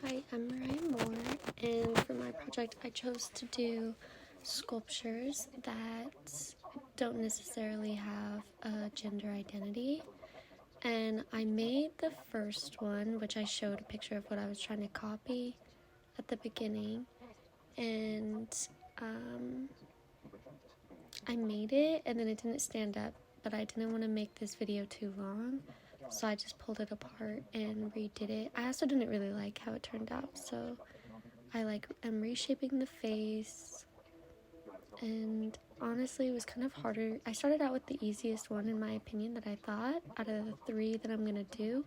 Hi, I'm Mariah Moore, and for my project I chose to do sculptures that don't necessarily have a gender identity. And I made the first one, which I showed a picture of what I was trying to copy at the beginning, and I made it and then it didn't stand up, but I didn't want to make this video too long, so I just pulled it apart and redid it. I also didn't really like how it turned out, so I'm reshaping the face, and honestly it was kind of harder. I started out with the easiest one in my opinion that I thought out of the 3 that I'm gonna do,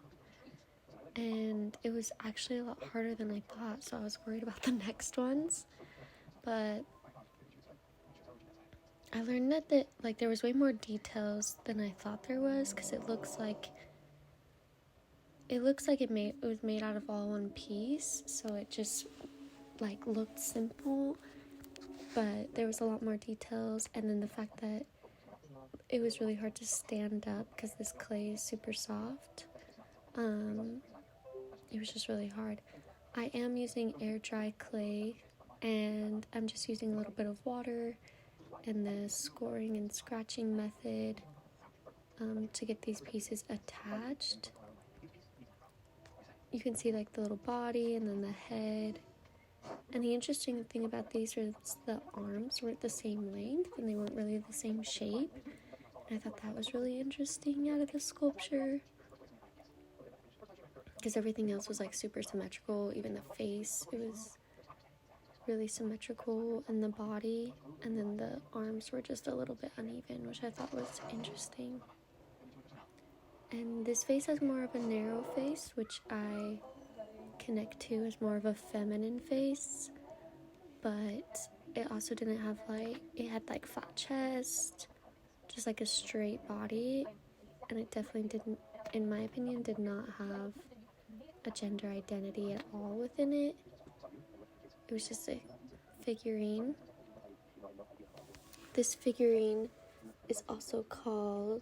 and it was actually a lot harder than I thought, so I was worried about the next ones. But I learned that there was way more details than I thought there was, because it looks like it was made out of all one piece, so it just looked simple, but there was a lot more details. And then the fact that it was really hard to stand up because this clay is super soft, it was just really hard. I am using air dry clay, and I'm just using a little bit of water and the scoring and scratching method to get these pieces attached. You can see the little body and then the head. And the interesting thing about these is the arms weren't the same length and they weren't really the same shape. And I thought that was really interesting out of the sculpture, because everything else was super symmetrical. Even the face, it was really symmetrical, and the body, and then the arms were just a little bit uneven, which I thought was interesting. And this face has more of a narrow face, which I connect to as more of a feminine face, but it also didn't have it had flat chest, just a straight body, and it definitely didn't, in my opinion, did not have a gender identity at all within it. It was just a figurine. This figurine is also called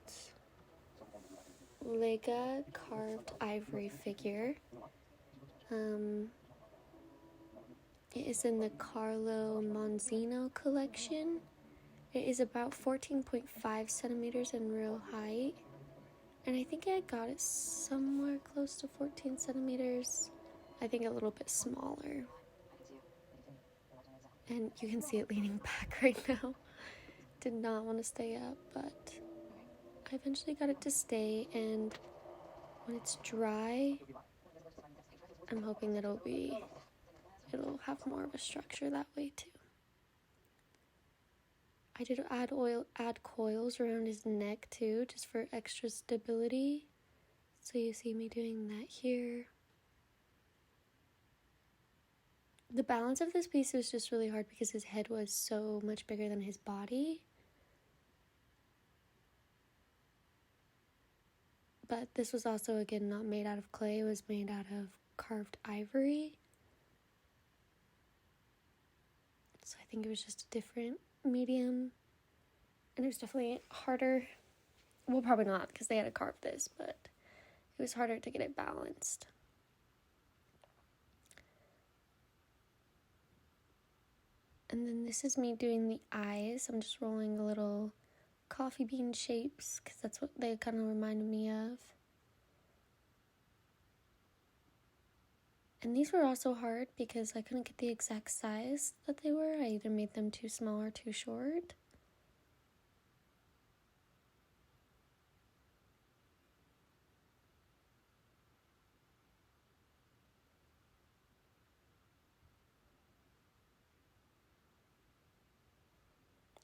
Lega carved ivory figure. It is in the Carlo Monzino collection. It is about 14.5 centimeters in real height, and I think I got it somewhere close to 14 centimeters. I think a little bit smaller. And you can see it leaning back right now. Did not want to stay up, but I eventually got it to stay, and when it's dry, I'm hoping that it'll have more of a structure that way too. I did add coils around his neck too, just for extra stability. So you see me doing that here. The balance of this piece was just really hard because his head was so much bigger than his body. But this was also, again, not made out of clay. It was made out of carved ivory. So I think it was just a different medium. And it was definitely harder. Well, probably not, because they had to carve this, but it was harder to get it balanced. And then this is me doing the eyes. I'm just rolling a little coffee bean shapes, because that's what they kind of reminded me of. And these were also hard because I couldn't get the exact size that they were. I either made them too small or too short.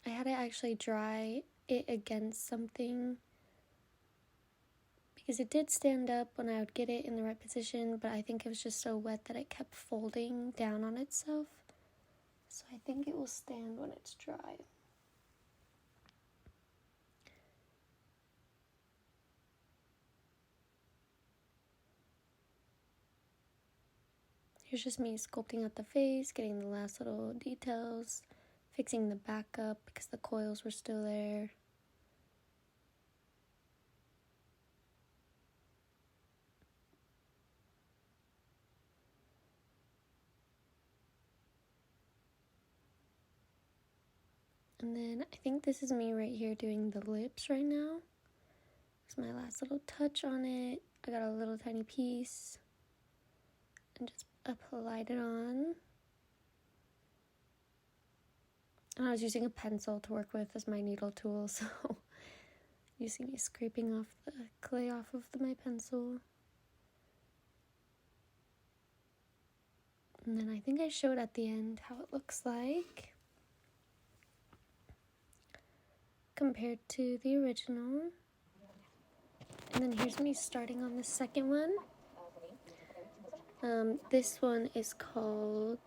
I had to actually dry it against something, because it did stand up when I would get it in the right position, but I think it was just so wet that it kept folding down on itself. So I think it will stand when it's dry. Here's just me sculpting out the face, getting the last little details, fixing the back up because the coils were still there. And then I think this is me right here doing the lips right now. It's my last little touch on it. I got a little tiny piece and just applied it on. And I was using a pencil to work with as my needle tool, so you see me scraping off the clay off of my pencil. And then I think I showed at the end how it looks like compared to the original. And then here's me starting on the second one. This one is called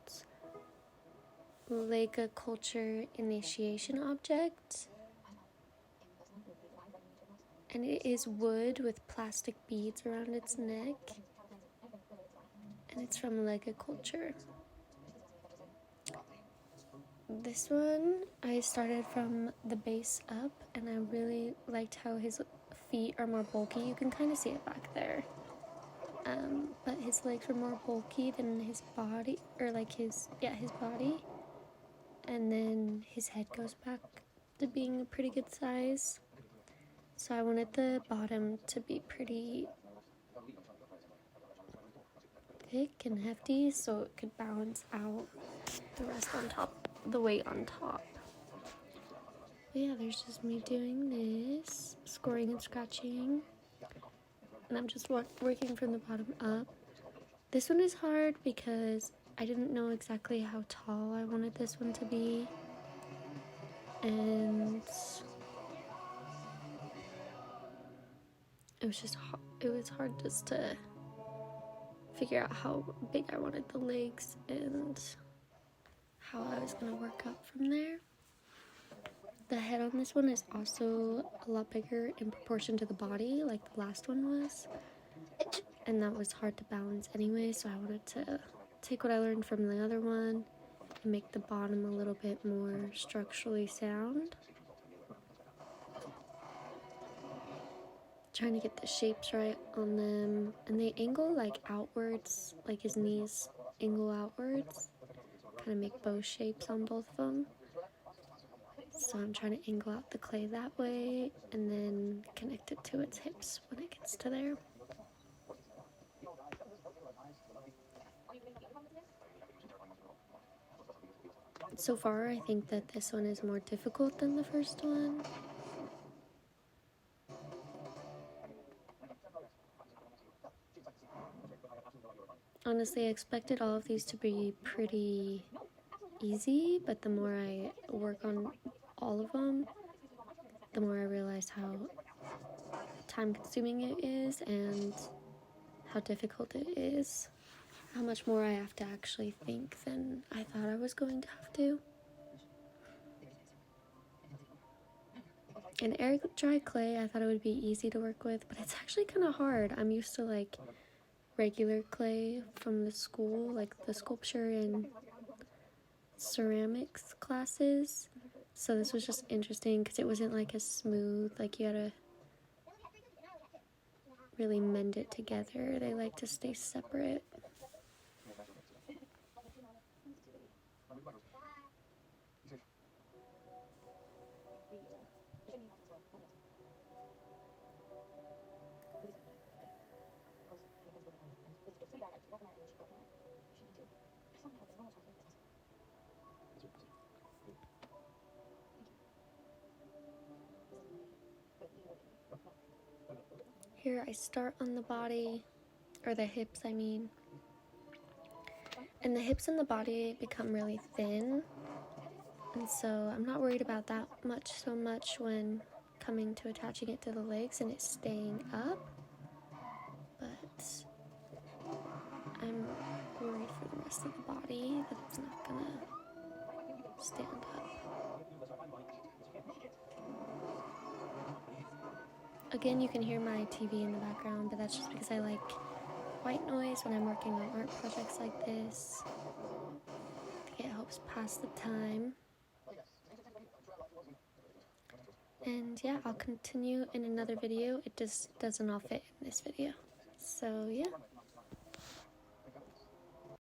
Lega Culture Initiation Object. And it is wood with plastic beads around its neck. And it's from Lega Culture. This one, I started from the base up, and I really liked how his feet are more bulky. You can kind of see it back there. But his legs were more bulky than his body, or like his body. And then his head goes back to being a pretty good size. So I wanted the bottom to be pretty thick and hefty so it could balance out the rest on top, the weight on top. But yeah, there's just me doing this, scoring and scratching. And I'm just working from the bottom up. This one is hard because I didn't know exactly how tall I wanted this one to be. And it was hard just to figure out how big I wanted the legs and how I was going to work up from there. The head on this one is also a lot bigger in proportion to the body, like the last one was. And that was hard to balance anyway, so I wanted to take what I learned from the other one and make the bottom a little bit more structurally sound. Trying to get the shapes right on them, and they angle like outwards, like his knees angle outwards, kind of make bow shapes on both of them. So I'm trying to angle out the clay that way and then connect it to its hips when it gets to there. So far, I think that this one is more difficult than the first one. Honestly, I expected all of these to be pretty easy, but the more I work on all of them, the more I realize how time-consuming it is and how difficult it is. How much more I have to actually think than I thought I was going to have to. And air dry clay, I thought it would be easy to work with, but it's actually kind of hard. I'm used to like regular clay from the school, like the sculpture and ceramics classes. So this was just interesting because it wasn't like as smooth, like you had to really mend it together. They like to stay separate. Here I start on the body, or the hips I mean. And the hips and the body become really thin. And so I'm not worried about that so much when coming to attaching it to the legs and it's staying up. But I'm worried for the rest of the body that it's not gonna stand up. Again, you can hear my TV in the background, but that's just because I like white noise when I'm working on art projects like this. I think it helps pass the time. And yeah, I'll continue in another video. It just doesn't all fit in this video. So yeah.